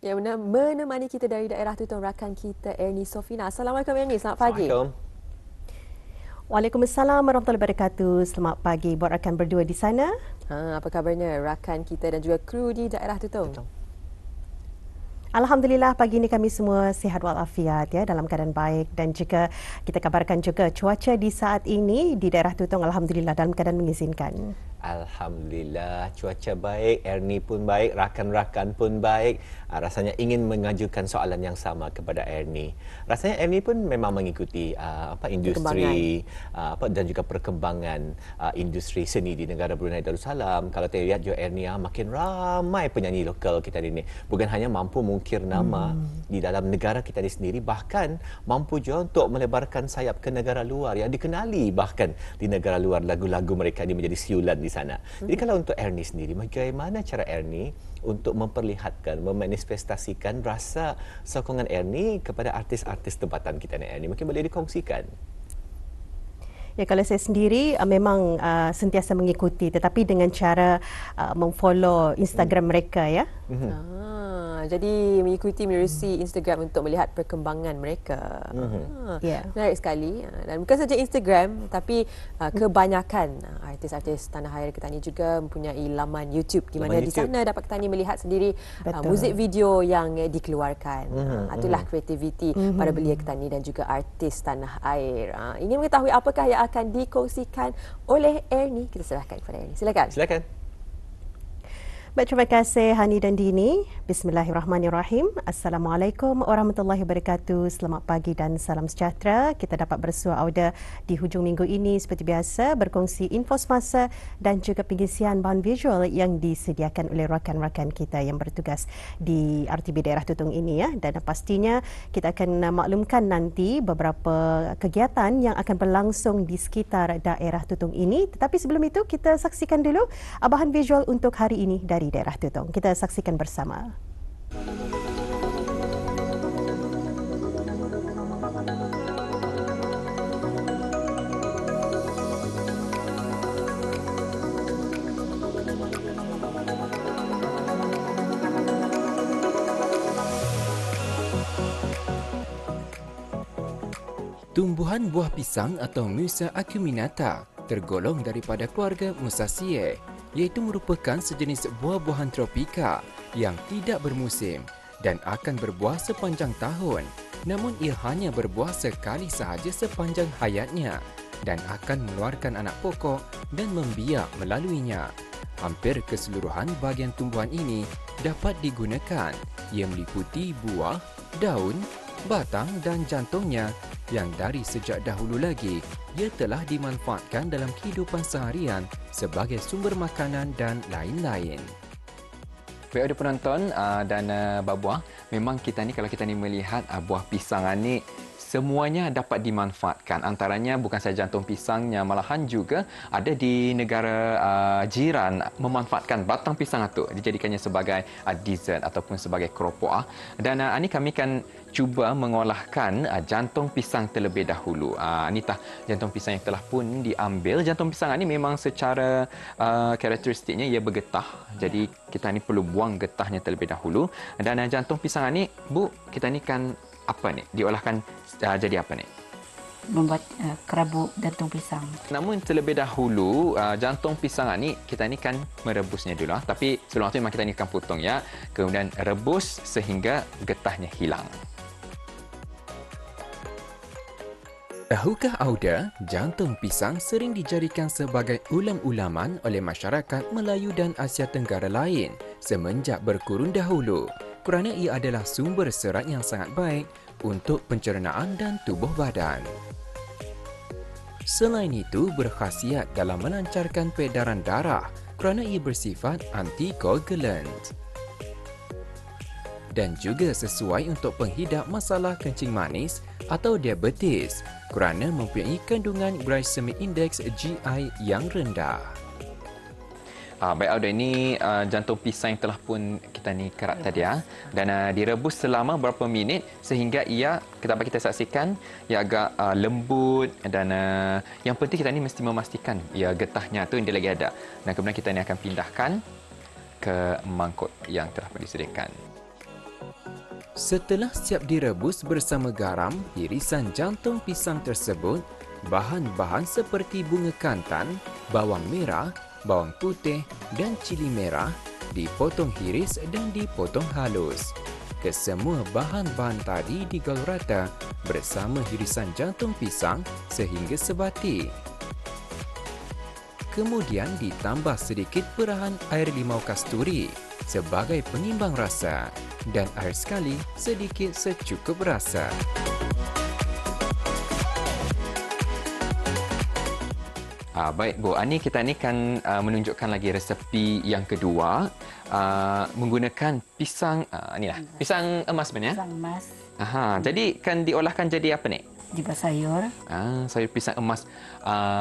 Ya, benar. Menemani kita dari daerah Tutong rakan kita Ernie Sofina. Assalamualaikum Ernie, selamat pagi. Assalamualaikum. Waalaikumsalam warahmatullahi wabarakatuh. Selamat pagi buat rakan berdua di sana. Apa kabarnya rakan kita dan juga kru di daerah Tutong? Alhamdulillah pagi ini kami semua sihat walafiat ya, dalam keadaan baik, dan juga kita kabarkan juga cuaca di saat ini di daerah Tutong alhamdulillah dalam keadaan mengizinkan. Alhamdulillah, cuaca baik, Ernie pun baik, rakan-rakan pun baik. Rasanya ingin mengajukan soalan yang sama kepada Ernie. Rasanya Ernie pun memang mengikuti industri dan juga perkembangan industri seni di negara Brunei Darussalam. Kalau kita lihat juga Ernie makin ramai penyanyi lokal kita ini. Bukan hanya mampu mengukir nama di dalam negara kita ini sendiri, bahkan mampu juga untuk melebarkan sayap ke negara luar yang dikenali bahkan di negara luar lagu-lagu mereka ini menjadi siulan di sana. Jadi kalau untuk Ernie sendiri, bagaimana cara Ernie untuk memperlihatkan, memanifestasikan rasa sokongan Ernie kepada artis-artis tempatan kita ni, Ernie? Mungkin boleh dikongsikan. Ya, kalau saya sendiri memang sentiasa mengikuti, tetapi dengan cara memfollow Instagram mereka ya. Jadi mengikuti menerusi Instagram untuk melihat perkembangan mereka. Menarik sekali. Dan bukan saja Instagram, tapi kebanyakan artis-artis tanah air kita ni juga mempunyai laman YouTube, di mana di sana dapat kita ni melihat sendiri muzik video yang dikeluarkan. Itulah kreativiti para belia kita ni dan juga artis tanah air. Ingin mengetahui apakah yang akan dikongsikan oleh Ernie? Kita serahkan kepada Ernie. Silakan. Silakan. Baik, terima kasih Hani dan Dini. Bismillahirrahmanirrahim. Assalamualaikum warahmatullahi wabarakatuh. Selamat pagi dan salam sejahtera. Kita dapat bersua auda di hujung minggu ini seperti biasa, berkongsi info semasa dan juga pengisian bahan visual yang disediakan oleh rakan-rakan kita yang bertugas di RTB daerah Tutong ini ya. Dan pastinya kita akan maklumkan nanti beberapa kegiatan yang akan berlangsung di sekitar daerah Tutong ini. Tetapi sebelum itu kita saksikan dulu bahan visual untuk hari ini dari daerah Tutong. Kita saksikan bersama. Tumbuhan buah pisang atau Musa acuminata tergolong daripada keluarga Musaceae, iaitu merupakan sejenis buah-buahan tropika yang tidak bermusim dan akan berbuah sepanjang tahun. Namun ia hanya berbuah sekali sahaja sepanjang hayatnya dan akan mengeluarkan anak pokok dan membiak melaluinya. Hampir keseluruhan bahagian tumbuhan ini dapat digunakan. Ia meliputi buah, daun, batang dan jantungnya yang dari sejak dahulu lagi ia telah dimanfaatkan dalam kehidupan seharian sebagai sumber makanan dan lain-lain. Baik, ada penonton dan Babuah, memang kita ni kalau kita ni melihat buah pisang ni semuanya dapat dimanfaatkan. Antaranya bukan sahaja jantung pisangnya, malahan juga ada di negara jiran memanfaatkan batang pisang itu dijadikannya sebagai dessert ataupun sebagai keropok. Dan ini kami akan cuba mengolahkan jantung pisang terlebih dahulu. Ini jantung pisang yang telah pun diambil. Jantung pisang ini memang secara karakteristiknya ia bergetah. Jadi kita ni perlu buang getahnya terlebih dahulu. Dan jantung pisang ini, Bu, kita ni kan apa ni? Diolahkan jadi apa ni? Membuat kerabuk jantung pisang. Namun terlebih dahulu jantung pisang ni kita ni kan merebusnya dulu. Tapi sebelum itu memang kita ni akan potong ya. Kemudian rebus sehingga getahnya hilang. Tahukah Auda, jantung pisang sering dijadikan sebagai ulam-ulaman oleh masyarakat Melayu dan Asia Tenggara lain semenjak berkurun dahulu kerana ia adalah sumber serat yang sangat baik untuk pencernaan dan tubuh badan. Selain itu, berkhasiat dalam melancarkan peredaran darah kerana ia bersifat antikoagulant. Dan juga sesuai untuk penghidap masalah kencing manis atau diabetes kerana mempunyai kandungan glycemic index GI yang rendah. Baik, Auda, ini jantung pisang yang telah pun kita ni kerat tadi ya. Dan direbus selama berapa minit sehingga ia kita saksikan ia agak lembut dan yang penting kita ni mesti memastikan ia getahnya tu dia lagi ada. Dan kemudian kita ni akan pindahkan ke mangkuk yang telah pun disediakan. Setelah siap direbus bersama garam, irisan jantung pisang tersebut, bahan-bahan seperti bunga kantan, bawang merah, bawang putih dan cili merah dipotong iris dan dipotong halus. Kesemua bahan-bahan tadi digol rata bersama irisan jantung pisang sehingga sebati. Kemudian ditambah sedikit perahan air limau kasturi sebagai pengimbang rasa dan air sekali sedikit secukup rasa. Baik Bu, ini kita kan menunjukkan lagi resepi yang kedua menggunakan pisang pisang emas sebenarnya. Pisang emas. Jadi kan diolahkan jadi apa ni? Juga sayur. Sayur pisang emas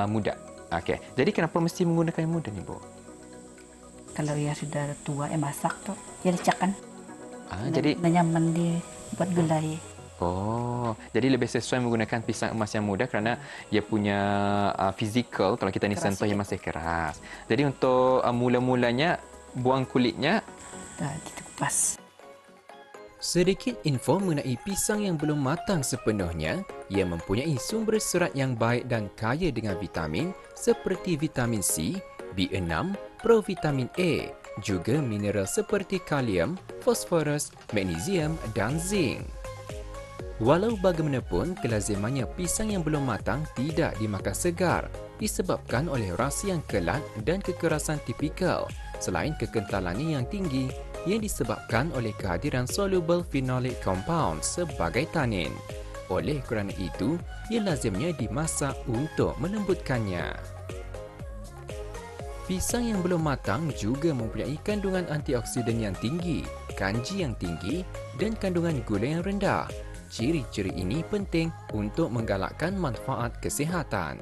muda. Okey. Jadi kenapa mesti menggunakan yang muda ni Bu? Kalau ia sudah tua, masak tu, ia lecak kan. Jadi nyaman di buat gulai. Jadi lebih sesuai menggunakan pisang emas yang muda kerana ia punya fizikal kalau kita ni sentuh yang masih keras. Jadi untuk mula-mulanya buang kulitnya dah dikupas. Sedikit info mengenai pisang yang belum matang sepenuhnya. Ia mempunyai sumber serat yang baik dan kaya dengan vitamin seperti vitamin C, B6, provitamin A, juga mineral seperti kalium, fosforus, magnesium dan zinc. Walau bagaimanapun, kelazimannya pisang yang belum matang tidak dimakan segar disebabkan oleh rasa yang kelat dan kekerasan tipikal selain kekentalannya yang tinggi yang disebabkan oleh kehadiran soluble phenolic compound sebagai tanin. Oleh kerana itu, ia lazimnya dimasak untuk melembutkannya. Pisang yang belum matang juga mempunyai kandungan antioksidan yang tinggi, kanji yang tinggi dan kandungan gula yang rendah. Ciri-ciri ini penting untuk menggalakkan manfaat kesihatan.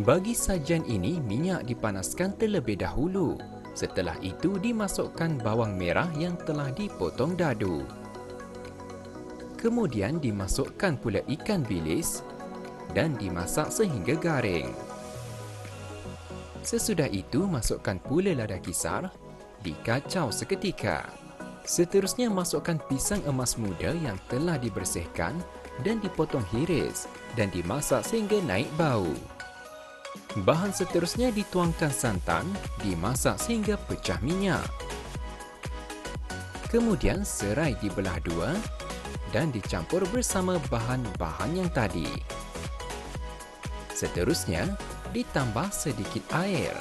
Bagi sajian ini, minyak dipanaskan terlebih dahulu. Setelah itu, dimasukkan bawang merah yang telah dipotong dadu. Kemudian dimasukkan pula ikan bilis dan dimasak sehingga garing. Sesudah itu, masukkan pula lada kisar, dikacau seketika. Seterusnya, masukkan pisang emas muda yang telah dibersihkan dan dipotong iris dan dimasak sehingga naik bau. Bahan seterusnya dituangkan santan, dimasak sehingga pecah minyak. Kemudian serai dibelah dua dan dicampur bersama bahan-bahan yang tadi. Seterusnya, ditambah sedikit air.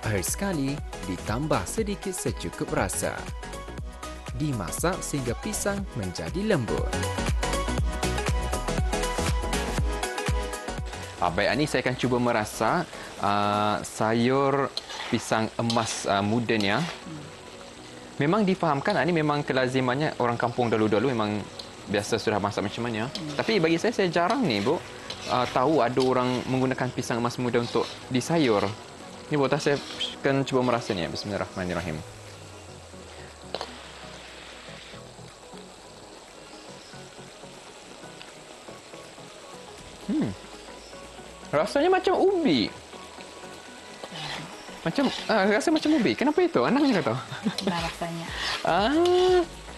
Air sekali ditambah sedikit secukup rasa. Dimasak sehingga pisang menjadi lembut. Baik, ini saya akan cuba merasa sayur pisang emas muda ni. Memang difahamkan ini memang kelazimannya orang kampung dahulu-dahulu memang biasa sudah masak macam mana. Tapi bagi saya jarang ni Bu tahu ada orang menggunakan pisang emas muda untuk disayur. Ini Bu, saya akan cuba merasa ni. Bismillahirrahmanirrahim. Rasanya macam ubi. Rasa macam ubi. Kenapa itu? Anaknya kata. Nah, rasanya.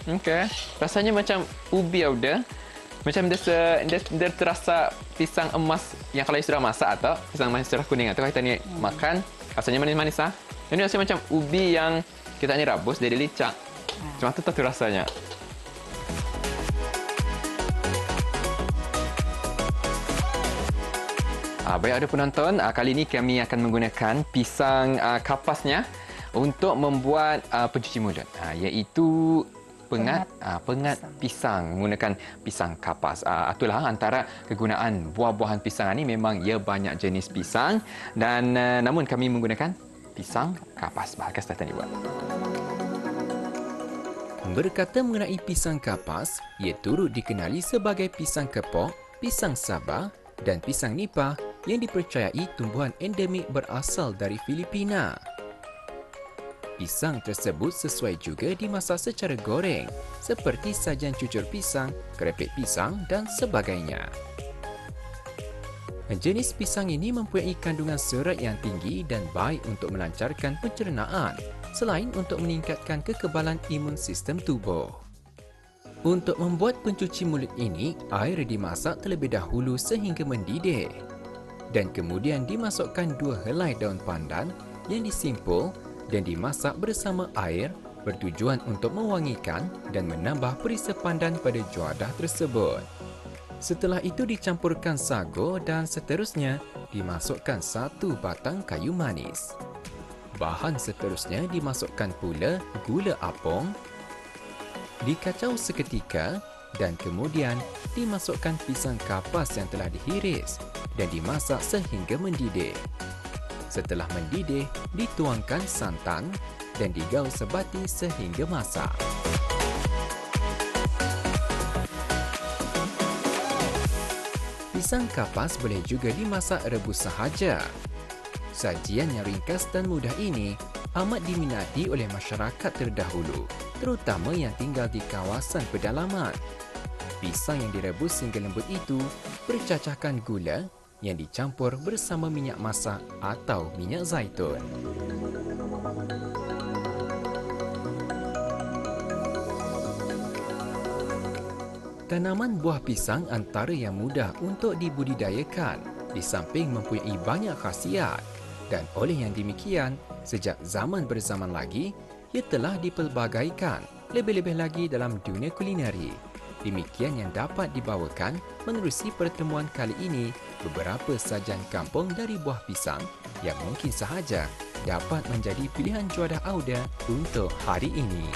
Okey. Rasanya macam ubi ada. Macam dia terasa pisang emas yang kalau sudah masak atau pisang emas sudah kuning atau kita ni makan rasanya manis-manis Ini rasanya macam ubi yang kita ni rabus dia licak. Cuma tu rasanya. Baik ada penonton, kali ini kami akan menggunakan pisang kapasnya untuk membuat pencuci mulut. Iaitu pengat pisang menggunakan pisang kapas. Itulah antara kegunaan buah-buahan pisang ini. Memang ia banyak jenis pisang dan namun kami menggunakan pisang kapas. Bahagian startan dibuat. Berkata mengenai pisang kapas, ia turut dikenali sebagai pisang kepok, pisang Sabah dan pisang nipah yang dipercayai tumbuhan endemik berasal dari Filipina. Pisang tersebut sesuai juga dimasak secara goreng, seperti sajian cucur pisang, kerepek pisang dan sebagainya. Jenis pisang ini mempunyai kandungan serat yang tinggi dan baik untuk melancarkan pencernaan, selain untuk meningkatkan kekebalan imun sistem tubuh. Untuk membuat pencuci mulut ini, air dimasak terlebih dahulu sehingga mendidih. Dan kemudian dimasukkan 2 helai daun pandan yang disimpul dan dimasak bersama air bertujuan untuk mewangikan dan menambah perisa pandan pada juadah tersebut. Setelah itu dicampurkan sago dan seterusnya dimasukkan 1 batang kayu manis. Bahan seterusnya dimasukkan pula gula apung, dikacau seketika dan kemudian dimasukkan pisang kapas yang telah dihiris dan dimasak sehingga mendidih. Setelah mendidih, dituangkan santan dan digaul sebati sehingga masak. Pisang kapas boleh juga dimasak rebus sahaja. Sajian yang ringkas dan mudah ini amat diminati oleh masyarakat terdahulu, terutama yang tinggal di kawasan pedalaman. Pisang yang direbus hingga lembut itu bercacahkan gula yang dicampur bersama minyak masak atau minyak zaitun. Tanaman buah pisang antara yang mudah untuk dibudidayakan, di samping mempunyai banyak khasiat. Dan oleh yang demikian, sejak zaman berzaman lagi, ia telah dipelbagaikan, lebih-lebih lagi dalam dunia kulineri. Demikian yang dapat dibawakan menerusi pertemuan kali ini beberapa sajian kampung dari buah pisang yang mungkin sahaja dapat menjadi pilihan juadah Auda untuk hari ini.